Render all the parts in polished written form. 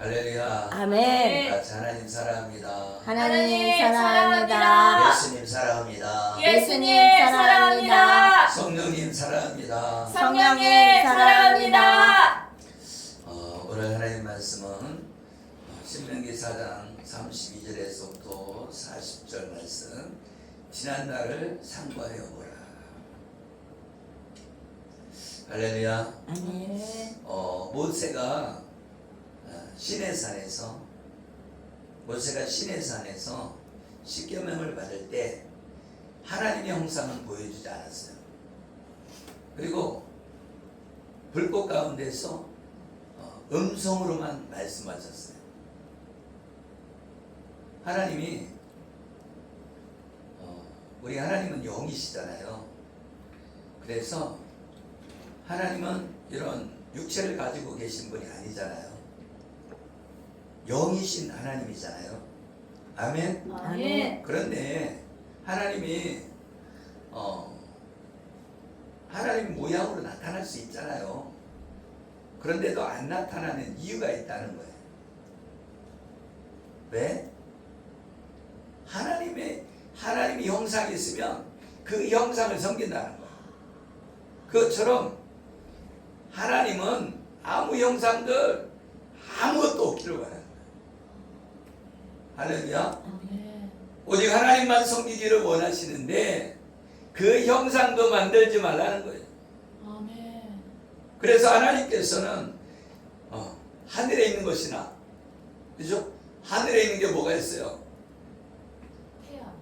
할렐루야. 아멘. 같이 하나님 사랑합니다. 하나님 사랑합니다. 예수님 사랑합니다. 예수님 사랑합니다. 성령님 사랑합니다. 성령님 사랑합니다. 오늘 하나님 말씀은 신명기 4장 32절에서부터 40절 말씀. 지난날을 상고하여 보라. 할렐루야. 아멘. 모세가 시내산에서 십계명을 받을 때 하나님의 형상은 보여주지 않았어요. 그리고 불꽃 가운데서 음성으로만 말씀하셨어요. 하나님이 우리 하나님은 영이시잖아요. 그래서 하나님은 이런 육체를 가지고 계신 분이 아니잖아요. 영이신 하나님이잖아요. 아멘. 아멘. 그런데 하나님이 하나님 모양으로 나타날 수 있잖아요. 그런데도 안 나타나는 이유가 있다는 거예요. 왜? 하나님이 형상이 있으면 그 형상을 섬긴다는 거예요. 그것처럼 하나님은 아무 형상들 아무것도 없기를 바라는 거예요. 할렐루야. 오직 하나님만 섬기기를 원하시는데 그 형상도 만들지 말라는 거예요. 아멘. 그래서 하나님께서는 하늘에 있는 것이나, 그죠? 하늘에 있는 게 뭐가 있어요? 태양,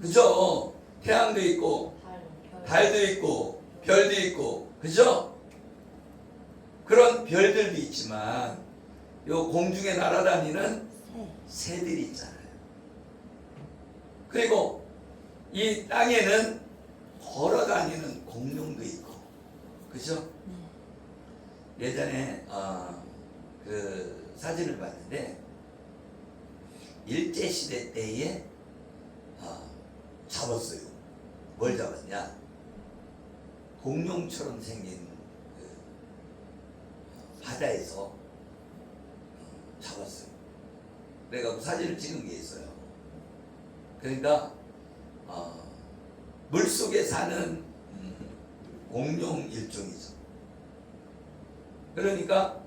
그죠? 태양도 있고 별, 달도 있고 별도 있고, 그죠? 그런 별들도 있지만 요 공중에 날아다니는 새들이 있잖아요. 그리고 이 땅에는 걸어다니는 공룡도 있고, 그죠? 예전에 그 사진을 봤는데 일제시대 때에 잡았어요. 뭘 잡았냐? 공룡처럼 생긴 바다에서 잡았어요. 그래서 사진을 찍은 게 있어요. 그러니까 물속에 사는 공룡 일종이죠. 그러니까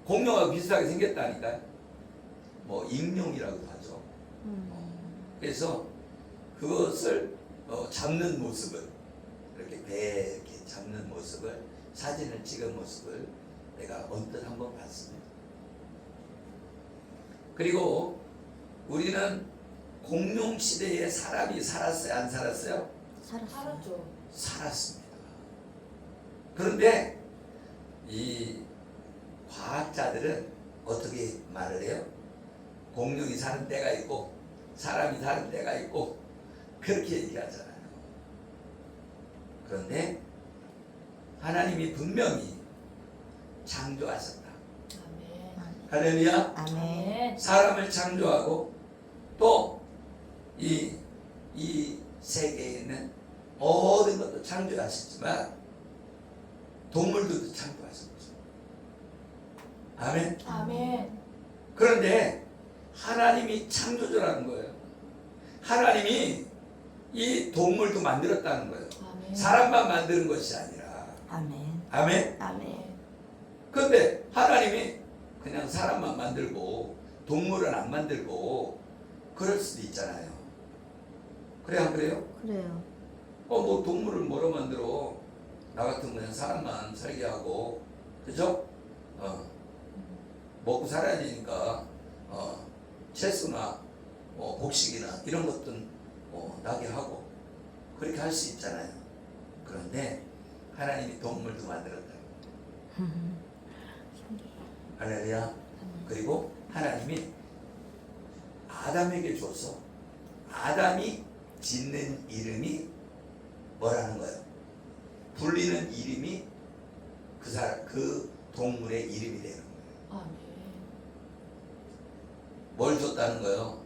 공룡하고 비슷하게 생겼다니까요. 뭐 익룡이라고도 하죠. 그래서 그것을 잡는 모습을, 이렇게 배 이렇게 잡는 모습을, 사진을 찍은 모습을 내가 언뜻 한번 봤습니다. 그리고 우리는 공룡 시대에 사람이 살았어요? 안 살았어요? 살았죠. 살았습니다. 그런데 이 과학자들은 어떻게 말을 해요? 공룡이 사는 때가 있고 사람이 사는 때가 있고 그렇게 얘기하잖아요. 그런데 하나님이 분명히 창조하셨다. 아멘. 할렐루야. 아멘. 사람을 창조하고 또 이 세계에 있는 모든 것도 창조하셨지만 동물들도 창조하셨죠. 아멘. 아멘. 그런데 하나님이 창조주라는 거예요. 하나님이 이 동물도 만들었다는 거예요. 아멘. 사람만 만드는 것이 아니라. 아멘. 아멘. 아멘. 그런데 하나님이 그냥 사람만 만들고 동물은 안 만들고 그럴 수도 있잖아요. 그래 안 그래요? 그래요. 뭐 동물을 뭐로 만들어? 나 같으면 그냥 사람만 살게 하고, 그죠? 먹고 살아야 되니까 채소나 곡식이나 이런 것들 나게 하고 그렇게 할 수 있잖아요. 그런데 하나님이 동물도 만들었다. 할렐루야. 그리고 하나님이 아담에게 줘서 아담이 짓는 이름이 뭐라는 거예요? 불리는 이름이 그 동물의 이름이 되는 거예요. 아멘. 뭘 줬다는 거예요?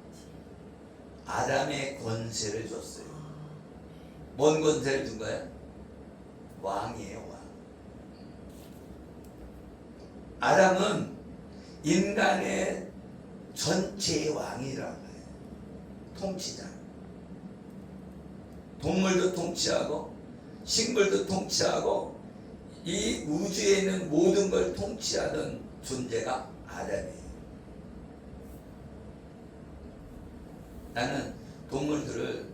아담의 권세를 줬어요. 뭔 권세를 준 거예요? 왕이에요, 왕. 아담은 인간의 전체의 왕이라고 해요. 통치자. 동물도 통치하고 식물도 통치하고 이 우주에 있는 모든 걸 통치하던 존재가 아담이에요. 나는 동물들을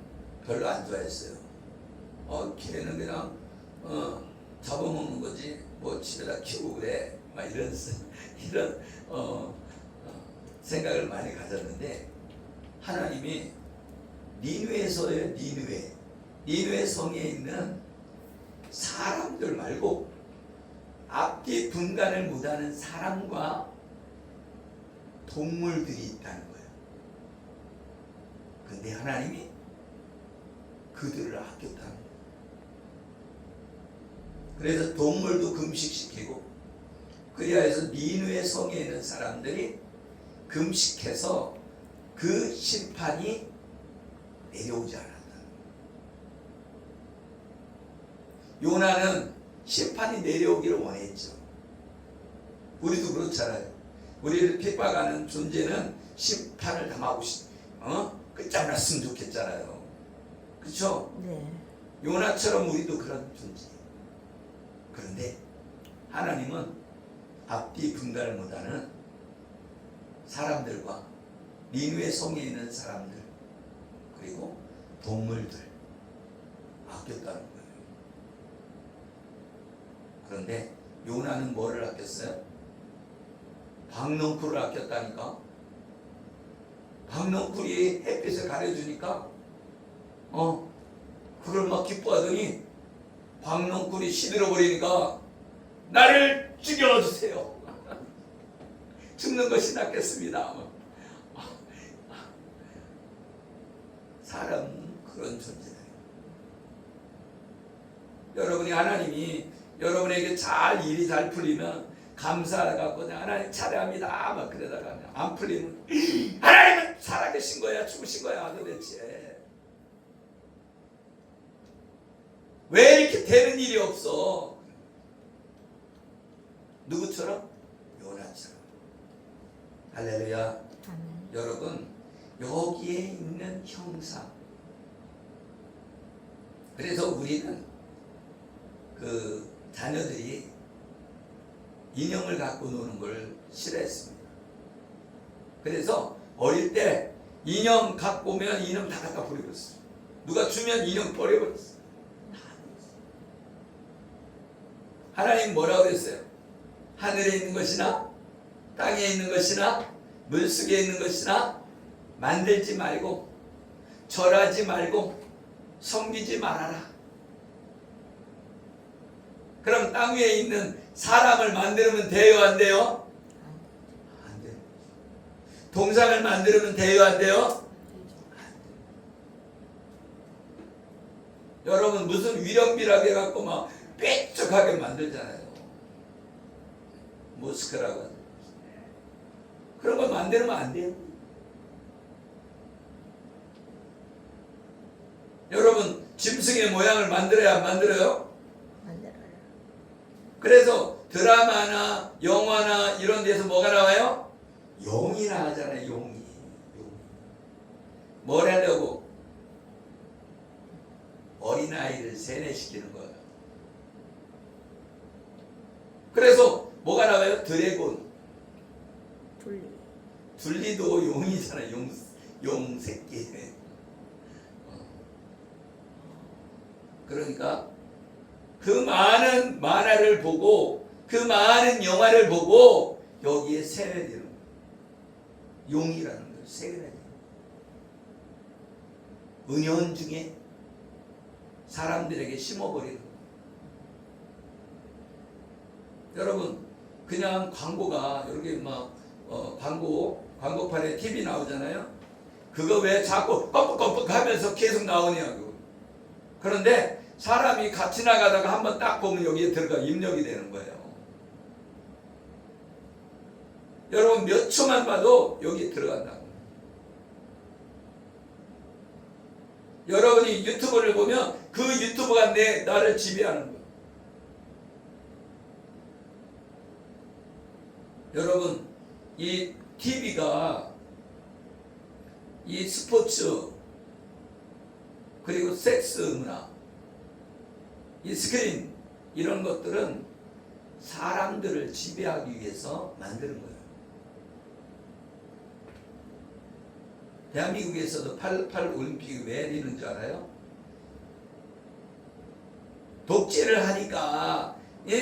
별로 안 좋아했어요. 걔는 그냥 잡아먹는 거지 뭐 집에다 키우고 그래 막 이런 생각을 많이 가졌는데 하나님이 니누에서의 니누에 성에 있는 사람들 말고 앞뒤 분간을 못하는 사람과 동물들이 있다는 거예요. 근데 하나님이 그들을 아꼈다는 거예요. 그래서 동물도 금식시키고 그리하여서 니누의 성에 있는 사람들이 금식해서 그 심판이 내려오지 않았다. 요나는 심판이 내려오기를 원했죠. 우리도 그렇잖아요. 우리를 핍박하는 존재는 심판을 당하고 끝장났으면 좋겠잖아요. 그렇죠? 네. 요나처럼 우리도 그런 존재예요. 그런데 하나님은 앞뒤 분간을 못하는 사람들과 니누의 성에 있는 사람들 그리고 동물들 아꼈다는 거예요. 그런데 요나는 뭐를 아꼈어요? 박넝쿨을 아꼈다니까. 박넝쿨이 햇빛을 가려주니까 그걸 막 기뻐하더니 박넝쿨이 시들어버리니까 나를 죽여주세요. 죽는 것이 낫겠습니다. 사람은 그런 존재예요. 여러분이 하나님이 여러분에게 일이 잘 풀리면 감사해갖고 하나님 차례합니다 막 그러다가 안 풀리면 하나님은 살아계신 거야 죽으신 거야 도대체 왜 이렇게 되는 일이 없어? 누구처럼? 요나처럼. 할렐루야. 아멘. 여러분 여기에 있는 형상 그래서 우리는 그 자녀들이 인형을 갖고 노는 걸 싫어했습니다. 그래서 어릴 때 인형 갖고 오면 인형 다 갖다 버려버렸어요. 누가 주면 인형 버려버렸어요. 하나님 뭐라고 그랬어요? 하늘에 있는 것이나 땅에 있는 것이나 물속에 있는 것이나 만들지 말고 절하지 말고 섬기지 말아라. 그럼 땅 위에 있는 사람을 만들면 돼요 안 돼요? 안 돼요. 동상을 만들면 돼요 안 돼요? 여러분 무슨 위령비라고 해갖고 막 삐죽하게 만들잖아요. 모스크라고 하죠. 그런 거 만들면 안 돼요. 여러분 짐승의 모양을 만들어야 안 만들어요? 만들어요. 그래서 드라마나 영화나 이런 데서 뭐가 나와요? 용이 나가잖아요. 용이. 뭘 하려고? 어린아이를 세뇌시키는 거예요. 그래서 뭐가 나와요? 드래곤. 둘리도 용이잖아요. 용 새끼. 그러니까 그 많은 만화를 보고 그 많은 영화를 보고 여기에 세뇌되는 거예요. 용이라는 걸 세뇌되는 거예요. 은연중에 사람들에게 심어버리는 거예요. 여러분 그냥 광고가 이렇게 막 광고판에 TV 나오잖아요. 그거 왜 자꾸 껌뻑껌뻑 하면서 계속 나오냐고. 그런데 사람이 같이 나가다가 한번 딱 보면 여기에 들어가 입력이 되는 거예요. 여러분 몇 초만 봐도 여기에 들어간다고. 여러분이 유튜브를 보면 그 유튜브가 나를 지배하는 거예요. 여러분 이 TV가 이 스포츠 그리고 섹스 문화, 이 스크린 이런 것들은 사람들을 지배하기 위해서 만드는 거예요. 대한민국에서도 88 올림픽이 왜 열리는 줄 알아요? 독재를 하니까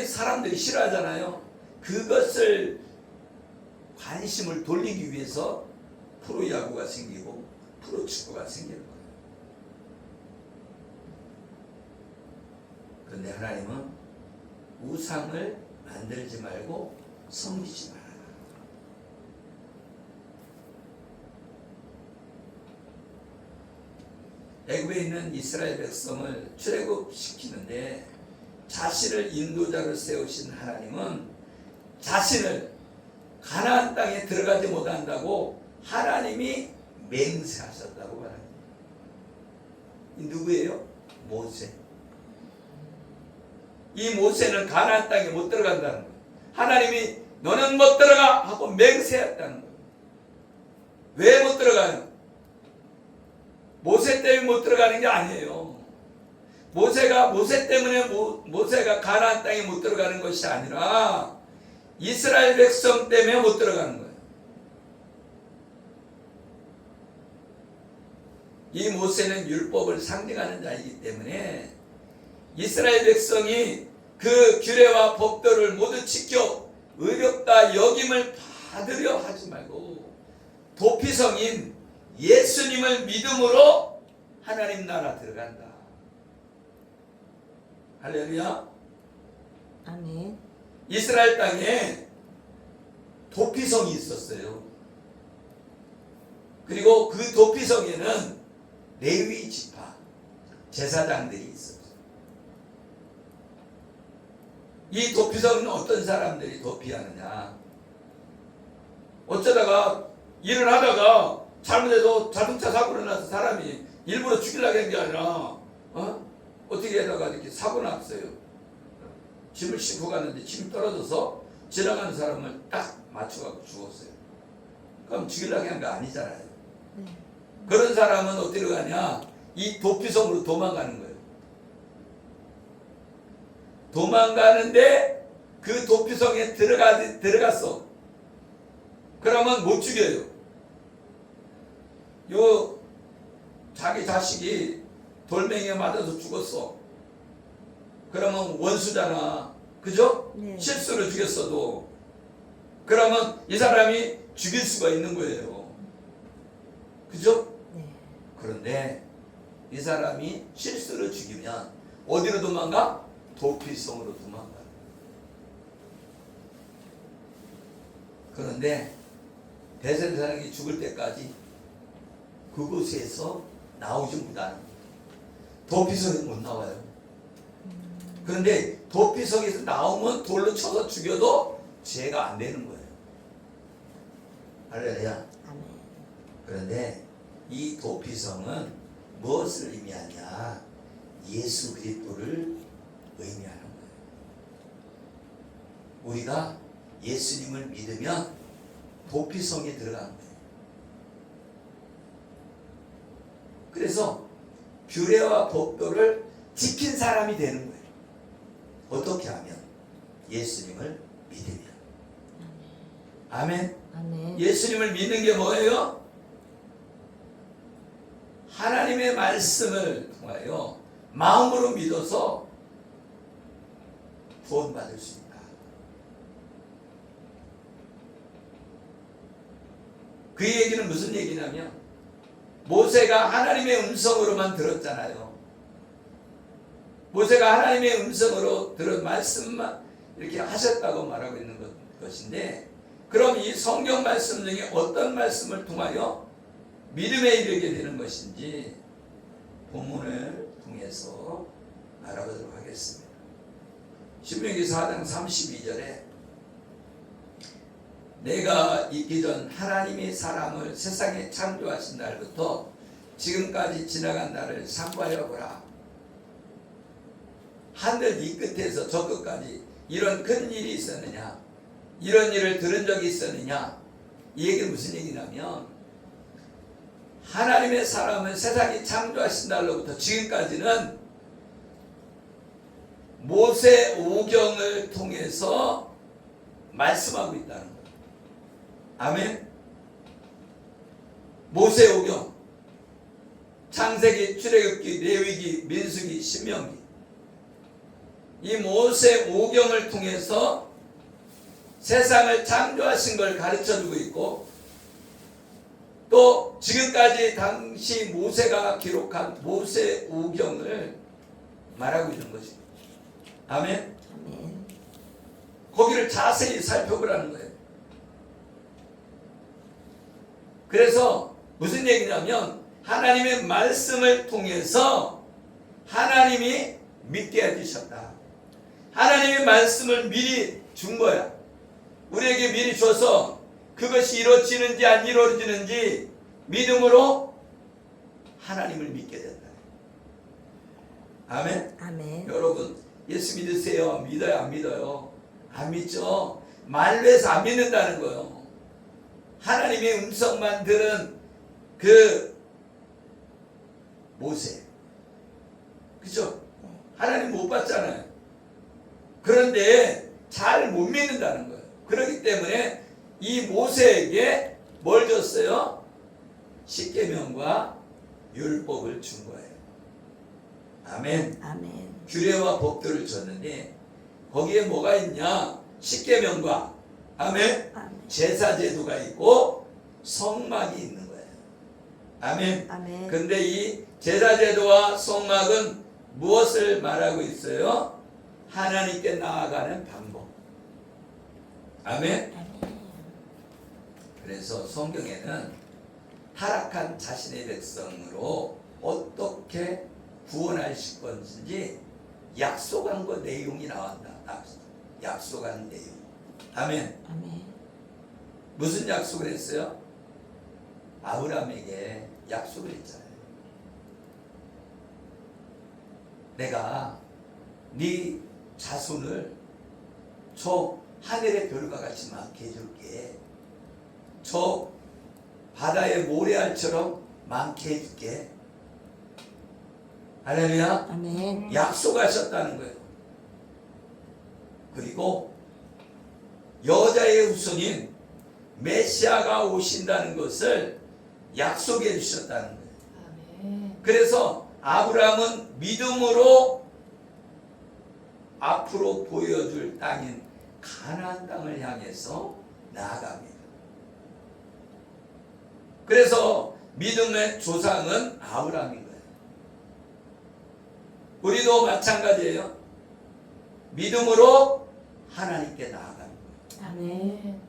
사람들이 싫어하잖아요. 그것을 관심을 돌리기 위해서 프로야구가 생기고 프로축구가 생기는 거예요. 그런데 하나님은 우상을 만들지 말고 섬기지 마라. 애굽에 있는 이스라엘 백성을 출애굽시키는데 자신을 인도자로 세우신 하나님은 자신을 가나안 땅에 들어가지 못한다고 하나님이 맹세하셨다고 말합니다. 이 누구예요? 모세. 이 모세는 가나안 땅에 못 들어간다는 거예요. 하나님이 너는 못 들어가 하고 맹세했다는 거예요. 왜 못 들어가요? 모세 때문에 못 들어가는 게 아니에요. 모세 때문에 모세가 가나안 땅에 못 들어가는 것이 아니라 이스라엘 백성 때문에 못 들어가는 거예요. 이 모세는 율법을 상징하는 자이기 때문에 이스라엘 백성이 그 규례와 법도를 모두 지켜 의롭다 여김을 받으려 하지 말고 도피성인 예수님을 믿음으로 하나님 나라 들어간다. 할렐루야. 아멘. 이스라엘 땅에 도피성이 있었어요. 그리고 그 도피성에는 레위 지파 제사장들이 있었어요. 이 도피성은 어떤 사람들이 도피하느냐? 어쩌다가 일을 하다가 잘못해서 자동차 사고를 나서 사람이 일부러 죽이려고 한 게 아니라 어떻게 하다가 이렇게 사고 났어요. 짐을 싣고 갔는데 짐이 떨어져서 지나가는 사람을 딱 맞춰갖고 죽었어요. 그럼 죽이려고 한 거 아니잖아요. 그런 사람은 어디로 가냐? 이 도피성으로 도망가는 거예요. 도망가는데 그 도피성에 들어갔어. 그러면 못 죽여요. 요 자기 자식이 돌멩이에 맞아서 죽었어. 그러면 원수잖아. 그죠? 네. 실수로 죽였어도 그러면 이 사람이 죽일 수가 있는 거예요. 그죠? 네. 그런데 이 사람이 실수로 죽이면 어디로 도망가? 도피성으로 도망가. 그런데 대선사람이 죽을 때까지 그곳에서 나오지 못하는 도피성에 못 나와요. 그런데 도피성에서 나오면 돌로 쳐서 죽여도 죄가 안 되는 거예요. 할렐루야. 아멘. 그런데 이 도피성은 무엇을 의미하냐? 예수 그리스도를 의미하는 거예요. 우리가 예수님을 믿으면 도피성에 들어가는 거예요. 그래서 규례와 법도를 지킨 사람이 되는 거예요. 어떻게 하면? 예수님을 믿으면. 아멘. 아멘. 예수님을 믿는 게 뭐예요? 하나님의 말씀을 통하여 마음으로 믿어서 구원받을 수 있다. 그 얘기는 무슨 얘기냐면 모세가 하나님의 음성으로만 들었잖아요. 모세가 하나님의 음성으로 들은 말씀만 이렇게 하셨다고 말하고 있는 것인데, 그럼 이 성경 말씀 중에 어떤 말씀을 통하여 믿음에 이르게 되는 것인지 본문을 통해서 알아보도록 하겠습니다. 신명기 4장 32절에 내가 있기 전 하나님이 사람을 세상에 창조하신 날부터 지금까지 지나간 날을 상고하여 보라. 하늘 이 끝에서 저 끝까지 이런 큰 일이 있었느냐? 이런 일을 들은 적이 있었느냐? 이 얘기는 무슨 얘기냐면 하나님의 사람은 세상이 창조하신 날로부터 지금까지는 모세 오경을 통해서 말씀하고 있다는 거예요. 아멘. 모세 오경, 창세기, 출애굽기, 레위기, 민수기, 신명기, 이 모세 오경을 통해서 세상을 창조하신 걸 가르쳐주고 있고, 또 지금까지 당시 모세가 기록한 모세 오경을 말하고 있는 것입니다. 아멘. 아멘. 거기를 자세히 살펴보라는 거예요. 그래서 무슨 얘기냐면 하나님의 말씀을 통해서 하나님이 믿게 해주셨다. 하나님의 말씀을 미리 준 거야. 우리에게 미리 줘서 그것이 이루어지는지 안 이루어지는지 믿음으로 하나님을 믿게 된다. 아멘. 아멘. 여러분 예수 믿으세요? 믿어요? 안 믿어요? 안 믿죠? 말로 해서 안 믿는다는 거예요. 하나님의 음성만 들은 그 모세, 그죠? 하나님 못 봤잖아요. 그런데 잘 못 믿는다는 거예요. 그렇기 때문에 이 모세에게 뭘 줬어요? 십계명과 율법을 준 거예요. 아멘. 아멘. 규례와 법도를 줬는데 거기에 뭐가 있냐? 십계명과 아멘. 아멘. 제사제도가 있고 성막이 있는 거예요. 아멘. 아멘. 근데 이 제사제도와 성막은 무엇을 말하고 있어요? 하나님께 나아가는 방법. 아멘. 그래서 성경에는 타락한 자신의 백성으로 어떻게 구원하실 건지 약속한 것 내용이 나온다. 약속한 내용. 아멘. 아멘. 무슨 약속을 했어요? 아브라함에게 약속을 했잖아요. 내가 네 자손을 저 하늘의 별과 같이 많게 해줄게. 저 바다의 모래알처럼 많게 해줄게. 할렐루야. 아멘. 약속하셨다는 거예요. 그리고 여자의 후손인 메시아가 오신다는 것을 약속해 주셨다는 거예요. 아멘. 그래서 아브라함은 믿음으로 앞으로 보여줄 땅인 가나안 땅을 향해서 나아갑니다. 그래서 믿음의 조상은 아브라함인 거예요. 우리도 마찬가지예요. 믿음으로 하나님께 나아가는 거예요. 아멘.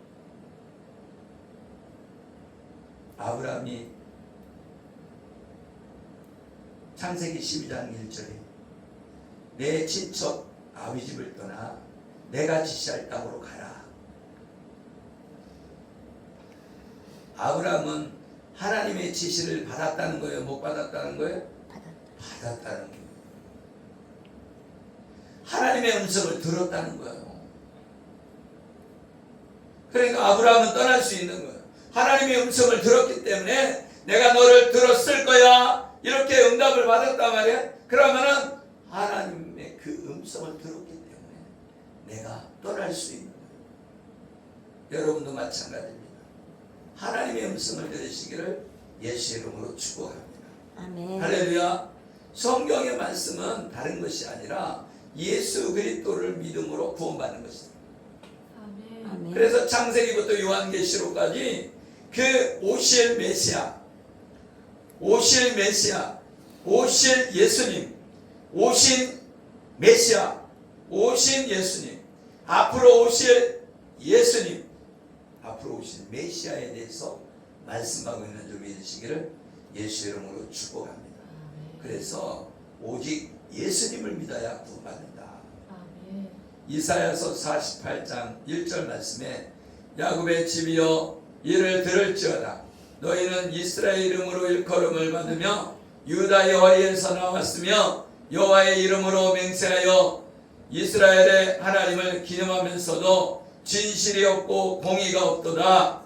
아브라함이 창세기 12장 1절에 내 친척 아비 집을 떠나 내가 지시할 땅으로 가라. 아브라함은 하나님의 지시를 받았다는 거예요? 못 받았다는 거예요? 받았다는 거예요. 하나님의 음성을 들었다는 거예요. 그러니까 아브라함은 떠날 수 있는 거예요. 하나님의 음성을 들었기 때문에 내가 너를 들었을 거야 이렇게 응답을 받았단 말이에요. 그러면은 하나님의 그 음성을 들었기 때문에 내가 떠날 수 있는 거예요. 여러분도 마찬가지입니다. 하나님의 음성을 들으시기를 예수 이름으로 축복합니다. 아멘. 할렐루야. 성경의 말씀은 다른 것이 아니라 예수 그리스도를 믿음으로 구원받는 것입니다. 아멘. 아멘. 그래서 창세기부터 요한계시록까지 그 오실 메시아, 오실 메시아, 오실 예수님, 오신 메시아, 오신 예수님, 앞으로 오실 예수님, 앞으로 오실 메시아에 대해서 말씀하고 있는 줄 믿으시기를 예수 이름으로 축복합니다. 아멘. 그래서 오직 예수님을 믿어야 구원받는다. 아멘. 이사야서 48장 1절 말씀에 야곱의 집이여 이를 들을지어다. 너희는 이스라엘 이름으로 일컬음을 받으며 유다의 허리에서 나왔으며 여호와의 이름으로 맹세하여 이스라엘의 하나님을 기념하면서도 진실이 없고 공의가 없도다.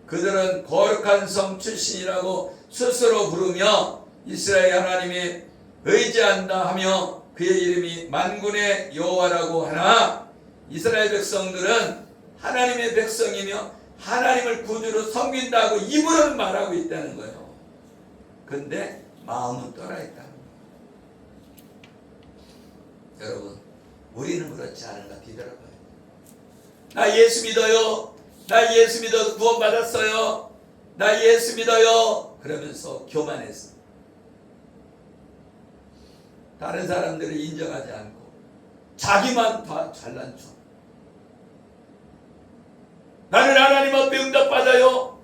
그들은 거룩한 성 출신이라고 스스로 부르며 이스라엘 하나님이 의지한다 하며 그의 이름이 만군의 여호와라고 하나 이스라엘 백성들은 하나님의 백성이며 하나님을 구주로 섬긴다고 입으로는 말하고 있다는 거예요. 근데 마음은 떠나 있다는 거예요. 여러분, 우리는 그렇지 않은가 뒤돌아봐요. 나 예수 믿어요. 나 예수 믿어서 구원 받았어요. 나 예수 믿어요. 그러면서 교만해서 다른 사람들을 인정하지 않고 자기만 다 잘난 척. 나는 하나님 앞에 응답받아요.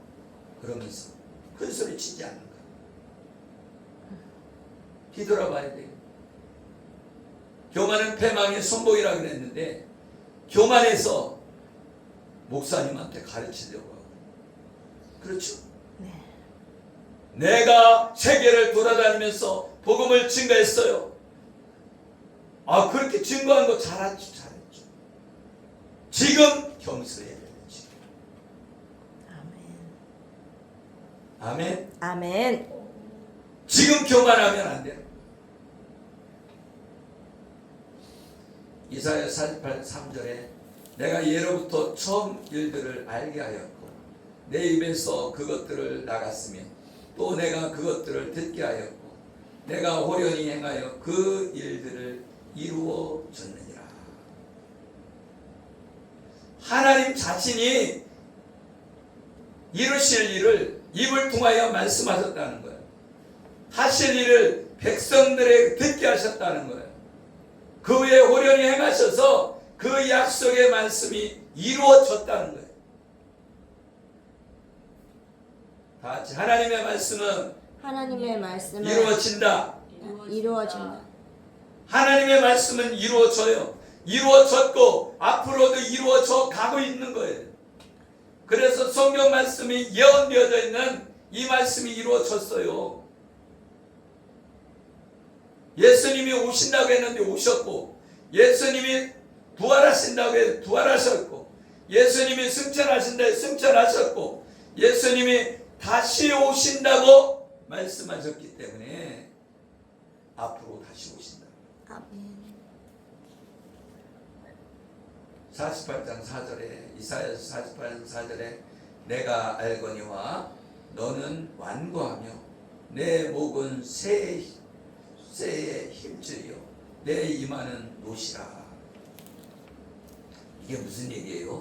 그러면서 큰 소리 치지 않는가. 뒤돌아봐야 돼요. 교만은 패망의 손목이라고 그랬는데 교만해서 목사님한테 가르치려고 하고. 그렇죠? 네. 내가 세계를 돌아다니면서 복음을 증거했어요. 아, 그렇게 증거한 거 잘했죠. 지금 경수해야 되지. 아멘. 아멘. 아멘. 지금 교만하면 안 돼요. 이사야 48, 3절에 내가 예로부터 처음 일들을 알게 하였고 내 입에서 그것들을 나갔으며 또 내가 그것들을 듣게 하였고 내가 호련히 행하여 그 일들을 이루어 줬느니라. 하나님 자신이 이루실 일을 입을 통하여 말씀하셨다는 거예요. 하실 일을 백성들에게 듣게 하셨다는 거예요. 그 후에 호련히 행하셔서 그 약속의 말씀이 이루어졌다는 거예요. 다 같이 하나님의 말씀은 이루어진다. 이루어진다. 하나님의 말씀은 이루어져요. 이루어졌고 앞으로도 이루어져 가고 있는 거예요. 그래서 성경 말씀이 예언되어져 있는 이 말씀이 이루어졌어요. 예수님이 오신다고 했는데 오셨고, 예수님이 부활하신다고 해서 부활하셨고, 예수님이 승천하신다 해서 승천하셨고, 예수님이 다시 오신다고 말씀하셨기 때문에 앞으로 다시 오신다. 아멘. 48장 4절에 이사야서 48장 4절에 내가 알거니와 너는 완고하며 내 목은 새에 힘줄이요 내 이마는 노시라. 이게 무슨 얘기예요?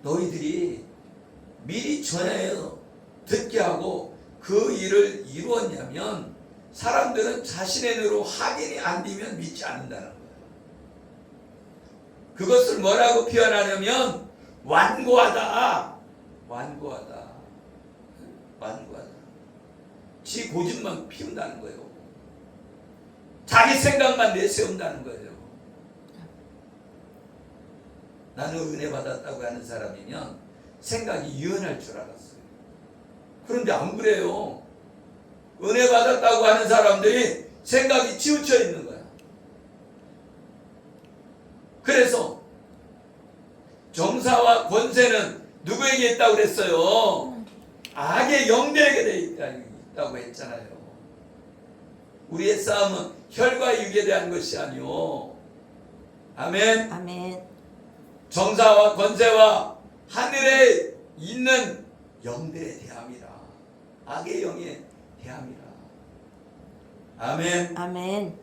너희들이 미리 전하여 듣게 하고 그 일을 이루었냐면 사람들은 자신의 눈으로 확인이 안 되면 믿지 않는다는 거예요. 그것을 뭐라고 표현하냐면 완고하다. 완고하다. 완고하다. 지 고집만 피운다는 거예요. 자기 생각만 내세운다는 거예요. 나는 은혜 받았다고 하는 사람이면 생각이 유연할 줄 알았어요. 그런데 안 그래요. 은혜 받았다고 하는 사람들이 생각이 치우쳐 있는 거야. 그래서 정사와 권세는 누구에게 있다고 그랬어요? 악의 영들에게 있다고 했잖아요. 우리의 싸움은 혈과 육에 대한 것이 아니요. 아멘. 아멘. 정사와 권세와 하늘에 있는 영들에 대함이라. 악의 영에 대함이라. 아멘. 아멘.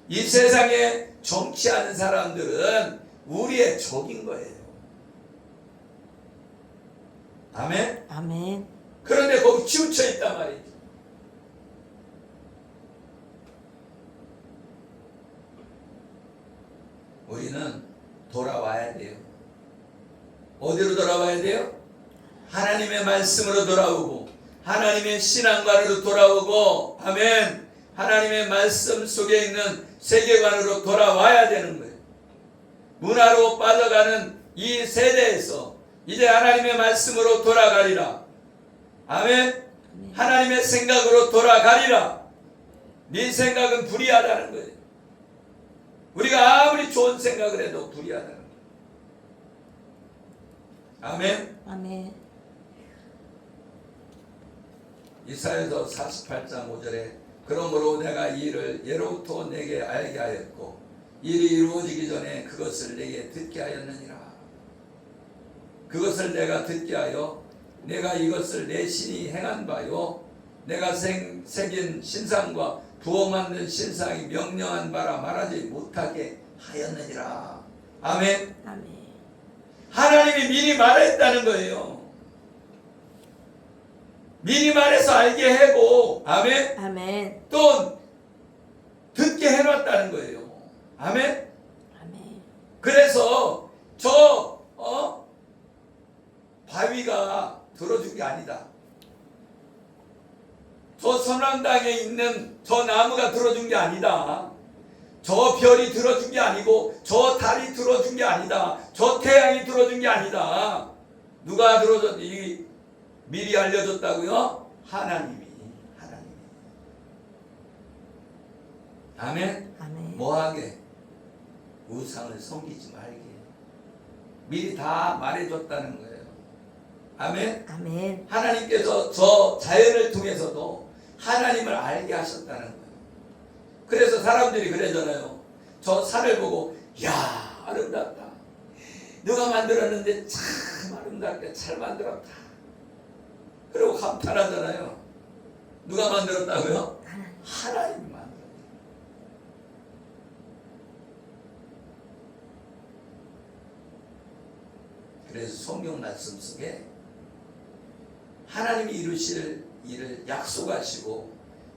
이 세상에 정치하는 사람들은 우리의 적인 거예요. 아멘. 아멘. 그런데 거기 치우쳐 있단 말이죠. 우리는 돌아와야 돼요. 어디로 돌아와야 돼요? 하나님의 말씀으로 돌아오고 하나님의 신앙관으로 돌아오고 아멘. 하나님의 말씀 속에 있는 세계관으로 돌아와야 되는 거예요. 문화로 빠져가는 이 세대에서 이제 하나님의 말씀으로 돌아가리라. 아멘. 하나님의 생각으로 돌아가리라. 네 생각은 불의하다는 거예요. 우리가 아무리 좋은 생각을 해도 불의하다는 거예요. 아멘. 아멘. 이사야서 48장 5절에 그러므로 내가 이 일을 예로부터 내게 알게 하였고 일이 이루어지기 전에 그것을 내게 듣게 하였느니라. 그것을 내가 듣게 하여 내가 이것을 내 신이 행한 바요 내가 새긴 신상과 부어 만든 신상이 명령한 바라 말하지 못하게 하였느니라. 아멘. 아멘. 하나님이 미리 말했다는 거예요. 미리 말해서 알게 하고, 아멘. 아멘. 또 듣게 해놨다는 거예요. 아멘. 아멘. 그래서 바위가 들어준 게 아니다. 저 선왕당에 있는 저 나무가 들어준 게 아니다. 저 별이 들어준 게 아니고 저 달이 들어준 게 아니다. 저 태양이 들어준 게 아니다. 누가 들어줬니? 미리 알려줬다고요? 하나님이. 아멘. 아멘. 뭐하게? 우상을 섬기지 말게. 미리 다 말해줬다는 거예요. 아멘. 아멘. 하나님께서 저 자연을 통해서도 하나님을 알게 하셨다는 거예요. 그래서 사람들이 그러잖아요. 저 산을 보고 야 아름답다. 누가 만들었는데 참 아름답게 잘 만들었다. 그리고 감탄하잖아요. 누가 만들었다고요? 하나님이 만들었다. 그래서 성경 말씀 속에 하나님이 이루실 일을 약속하시고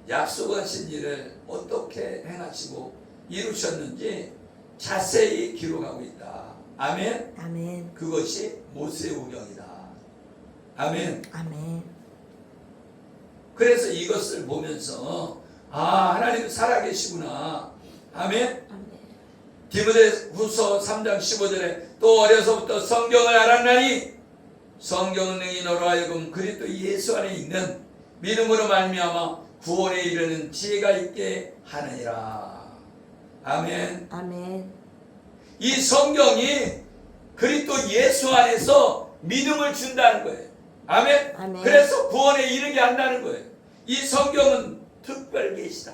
약속하신 일을 어떻게 행하시고 이루셨는지 자세히 기록하고 있다. 아멘. 아멘. 그것이 모세오경이다. 아멘. 아멘. 그래서 이것을 보면서 하나님 살아계시구나. 아멘. 아멘. 디모데후서 3장 15절에 또 어려서부터 성경을 알았나니 성경은 능히 너로 하여금 그리스도 예수 안에 있는 믿음으로 말미암아 구원에 이르는 지혜가 있게 하느니라. 아멘. 아멘. 이 성경이 그리스도 예수 안에서 믿음을 준다는 거예요. 아멘. 아멘. 그래서 구원에 이르게 한다는 거예요. 이 성경은 특별 계시다.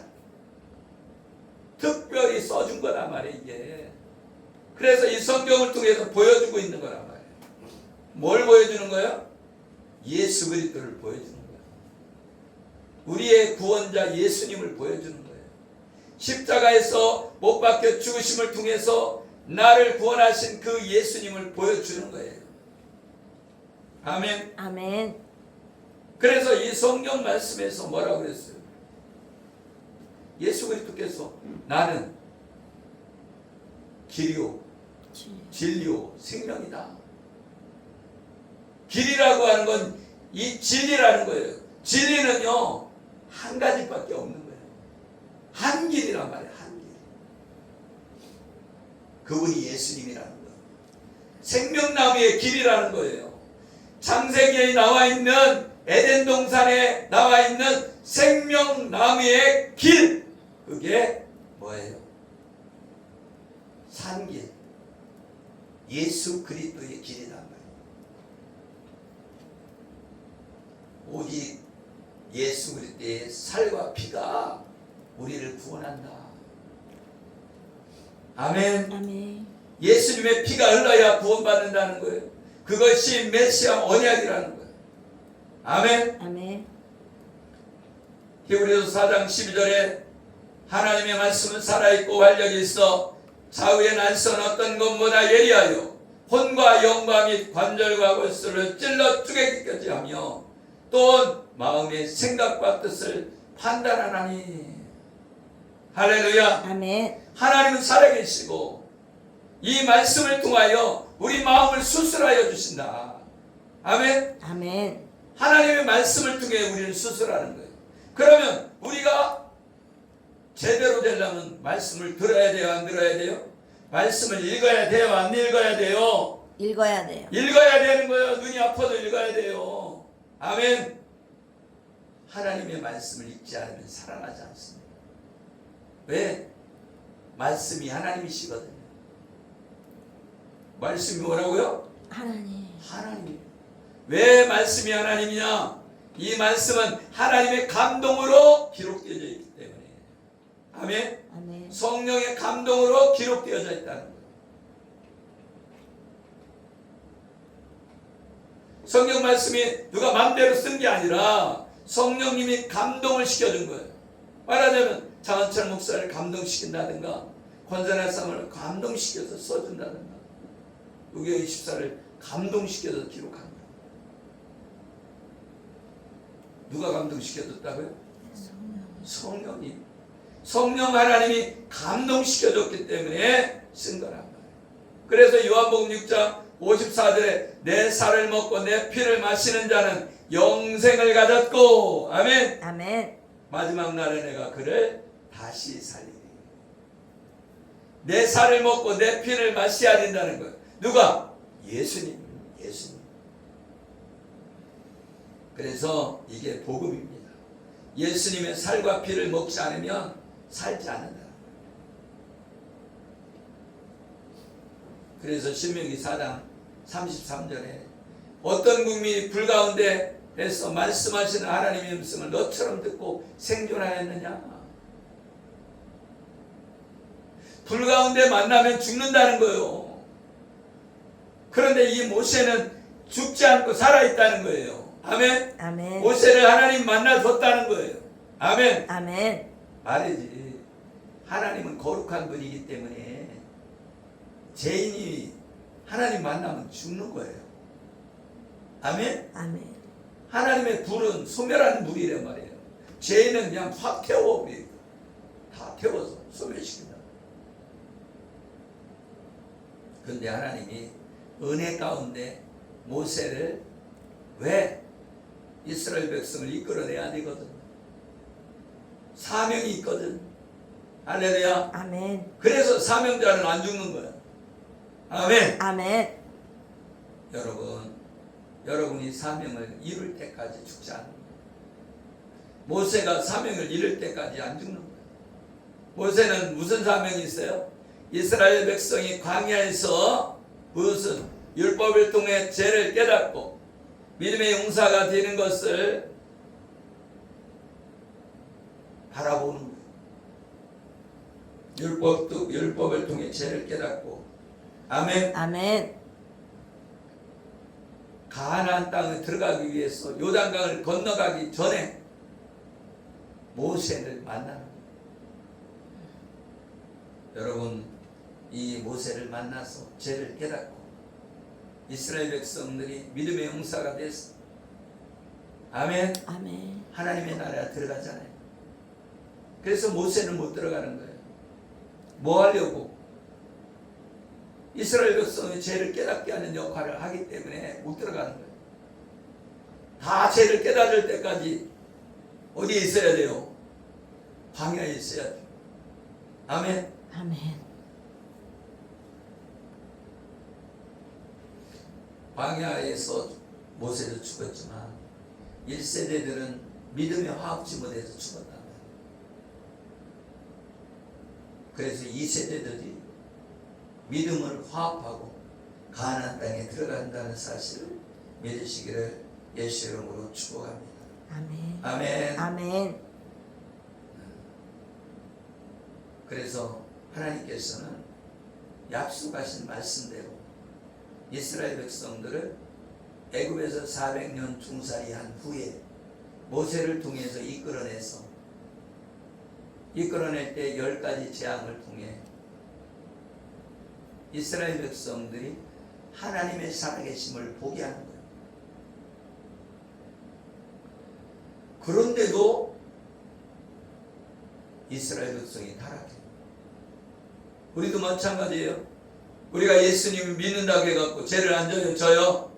특별히 써준 거란 말이에요. 이게. 그래서 이 성경을 통해서 보여주고 있는 거란 말이에요. 뭘 보여주는 거예요? 예수 그리스도를 보여주는 거예요. 우리의 구원자 예수님을 보여주는 거예요. 십자가에서 못 박혀 죽으심을 통해서 나를 구원하신 그 예수님을 보여주는 거예요. 아멘. 아멘. 그래서 이 성경 말씀에서 뭐라고 그랬어요? 예수 그리스도께서 나는 길이요 진리요 생명이다. 길이라고 하는 건 이 진리라는 거예요. 진리는요 한 가지밖에 없는 거예요. 한 길이란 말이에요. 한 길. 그분이 예수님이라는 거예요. 생명나무의 길이라는 거예요. 창세기에 나와 있는 에덴 동산에 나와 있는 생명나무의 길. 그게 뭐예요? 산길. 예수 그리스도의 길이란 말이에요. 오직 예수 그리스도의 살과 피가 우리를 구원한다. 아멘. 아멘. 예수님의 피가 흘러야 구원받는다는 거예요. 그것이 메시아 언약이라는 거예요. 아멘. 아멘. 히브리서 4장 12절에 하나님의 말씀은 살아있고 활력이 있어 좌우의 난선 어떤 것보다 예리하여 혼과 영과 및 관절과 골수를 찔러 쪼개기까지 하며 또 마음의 생각과 뜻을 판단하나니. 할렐루야. 아멘. 하나님은 살아계시고 이 말씀을 통하여 우리 마음을 수술하여 주신다. 아멘. 아멘. 하나님의 말씀을 통해 우리를 수술하는 거예요. 그러면 우리가 제대로 되려면 말씀을 들어야 돼요, 안 들어야 돼요? 말씀을 읽어야 돼요, 안 읽어야 돼요? 읽어야 돼요. 읽어야 되는 거예요. 눈이 아파도 읽어야 돼요. 아멘. 하나님의 말씀을 읽지 않으면 살아나지 않습니다. 왜? 말씀이 하나님이시거든요. 말씀이 뭐라고요? 하나님. 하나님이에요. 왜 말씀이 하나님이냐? 이 말씀은 하나님의 감동으로 기록되어져 있기 때문에. 아멘. 아멘. 성령의 감동으로 기록되어져 있다는 거예요. 성경 말씀이 누가 마음대로 쓴 게 아니라 성령님이 감동을 시켜준 거예요. 말하자면 장원철 목사를 감동시킨다든가 권선할 사람을 감동시켜서 써준다든가 유경 24를 감동시켜서 기록한 거예요. 누가 감동시켜줬다고요? 성령님. 성령 하나님이 감동시켜줬기 때문에 쓴 거란 말이에요. 그래서 요한복음 6장 54절에 내 살을 먹고 내 피를 마시는 자는 영생을 가졌고 아멘. 아멘. 마지막 날에 내가 그를 다시 살리리. 내 살을 먹고 내 피를 마셔야 된다는 거예요. 누가? 예수님. 예수님. 그래서 이게 복음입니다. 예수님의 살과 피를 먹지 않으면 살지 않는다. 그래서 신명기 4장 33절에 어떤 국민이 불 가운데 에서 말씀하시는 하나님의 음성을 너처럼 듣고 생존하였느냐? 불 가운데 만나면 죽는다는 거예요. 그런데 이 모세는 죽지 않고 살아있다는 거예요. 아멘. 아멘. 모세를 하나님 만나줬다는 거예요. 아멘. 아멘. 말이지. 하나님은 거룩한 분이기 때문에 죄인이 하나님 만나면 죽는 거예요. 아멘. 아멘. 하나님의 불은 소멸하는 불이란 말이에요. 죄인은 그냥 확 태워버리고 다 태워서 소멸시킨다. 그런데 하나님이 은혜 가운데 모세를 왜 이스라엘 백성을 이끌어내야 되거든. 사명이 있거든. 할렐루야. 아멘. 그래서 사명자는 안 죽는 거야. 아멘. 아멘. 여러분이 사명을 이룰 때까지 죽지 않는 거예요. 모세가 사명을 이룰 때까지 안 죽는 거예요. 모세는 무슨 사명이 있어요? 이스라엘 백성이 광야에서 무슨 율법을 통해 죄를 깨닫고 믿음의 용사가 되는 것을 바라보는 거예요. 율법을 통해 죄를 깨닫고 아멘. 아멘. 가나안 땅에 들어가기 위해서 요단강을 건너가기 전에 모세를 만나는 거예요. 여러분 이 모세를 만나서 죄를 깨닫고 이스라엘 백성들이 믿음의 용사가 됐어. 아멘. 아멘. 하나님의 나라에 들어가잖아요. 그래서 모세는 못 들어가는 거예요. 뭐 하려고? 이스라엘 백성의 죄를 깨닫게 하는 역할을 하기 때문에 못 들어가는 거예요. 다 죄를 깨달을 때까지 어디에 있어야 돼요? 광야에 있어야 돼요. 아멘. 아멘. 광야에서 모세도 죽었지만 1세대들은 믿음의 화합지 못해서 죽었다. 그래서 2세대들이 믿음을 화합하고 가나안 땅에 들어간다는 사실을 믿으시기를 예수 이름으로 축복합니다. 아멘. 아멘. 아멘. 그래서 하나님께서는 약속하신 말씀대로 이스라엘 백성들을 애굽에서 400년 중살이한 후에 모세를 통해서 이끌어낼 때 10가지 재앙을 통해 이스라엘 백성들이 하나님의 살아계심을 보게 하는 거예요. 그런데도 이스라엘 백성이 타락해요. 우리도 마찬가지예요. 우리가 예수님 믿는다고 해갖고 죄를 안 져요?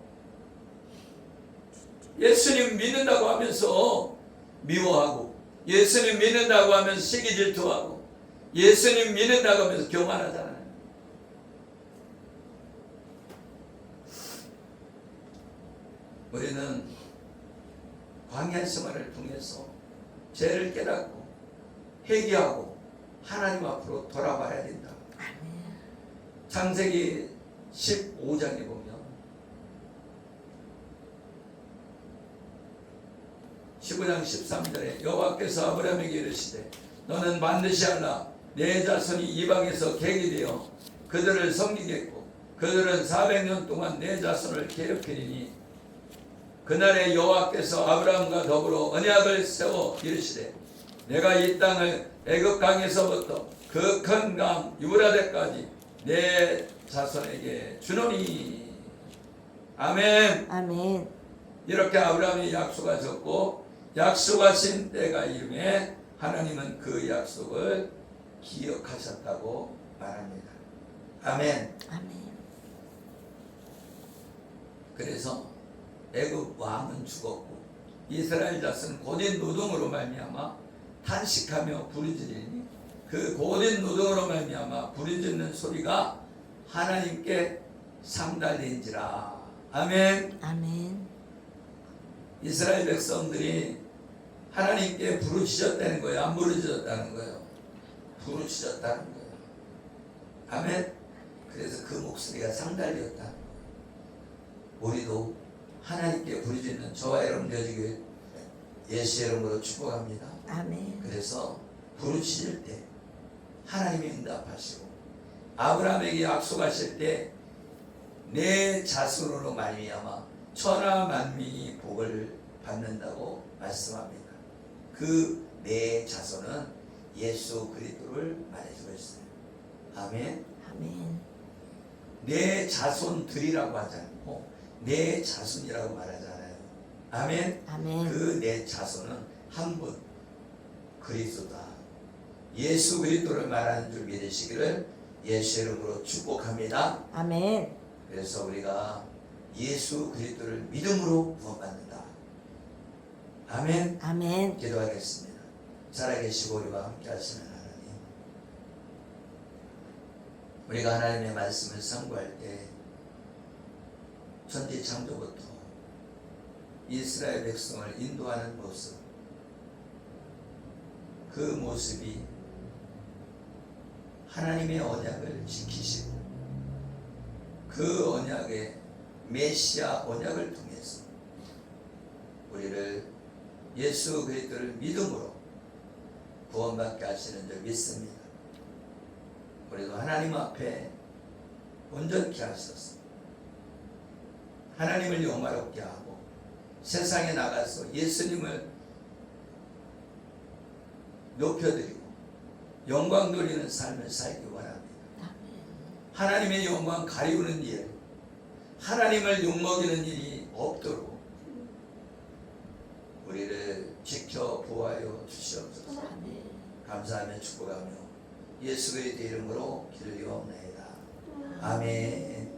예수님 믿는다고 하면서 미워하고 예수님 믿는다고 하면서 시기 질투하고 예수님 믿는다고 하면서 교만하잖아요. 우리는 광야 생활을 통해서 죄를 깨닫고 회개하고 하나님 앞으로 돌아와야 된다. 아멘. 창세기 15장에 보면 15장 13절에 여호와께서 아브라함에게 이르시되 너는 반드시 알라 내 자손이 이방에서 객이 되어 그들을 섬기겠고 그들은 400년 동안 내 자손을 괴롭히리니 그날에 여호와께서 아브라함과 더불어 언약을 세워 이르시되 내가 이 땅을 애굽 강에서부터 그 큰 강 유브라데까지 내 자손에게 주노니. 아멘. 아멘. 이렇게 아브라함이 약속하셨고 약속하신 때가 이름에 하나님은 그 약속을 기억하셨다고 말합니다. 아멘. 아멘. 그래서 애굽 왕은 죽었고 이스라엘 자손은 고된 노동으로 말미암아 탄식하며 부르짖으니 그 고된 노동으로 말미암아 부르짖는 소리가 하나님께 상달된지라. 아멘. 아멘. 이스라엘 백성들이 하나님께 부르짖었다는 거예요? 안 부르짖었다는 거예요? 부르짖었다는 거예요. 아멘. 그래서 그 목소리가 상달되었다는 거예요. 우리도 하나님께 부르짖는 저와 여러분 되시길 예수의 이름으로 축복합니다. 아멘. 그래서 부르짖을 때 하나님이 응답하시고 아브라함에게 약속하실 때 내 자손으로 말미암아 천하 만민이 복을 받는다고 말씀합니다. 그 내 자손은 예수 그리스도를 말해주고 있어요. 아멘. 아멘. 내 자손들이라고 하지 않고 내 자손이라고 말하잖아요. 아멘. 아멘. 그 내 자손은 한 분 그리스도다. 예수 그리스도를 말하는 줄 믿으시기를 예수 이름으로 축복합니다. 아멘. 그래서 우리가 예수 그리스도를 믿음으로 구원받는다. 아멘. 아멘. 기도하겠습니다. 살아계시고 우리와 함께 하시는 하나님, 우리가 하나님의 말씀을 상고할 때 천지 창조부터 이스라엘 백성을 인도하는 모습, 그 모습이 하나님의 언약을 지키시고 그 언약의 메시아 언약을 통해서 우리를 예수 그리스도를 믿음으로 구원받게 하시는 줄 믿습니다. 우리도 하나님 앞에 온전케 하셔서 하나님을 영화롭게 하고 세상에 나가서 예수님을 높여드리고 영광 돌리는 삶을 살기 원합니다. 하나님의 영광 가리우는 일, 하나님을 욕먹이는 일이 없도록 우리를 지켜 보호하여 주시옵소서. 감사하며 축복하며 예수 그리스도의 이름으로 기도드리옵나이다. 아멘.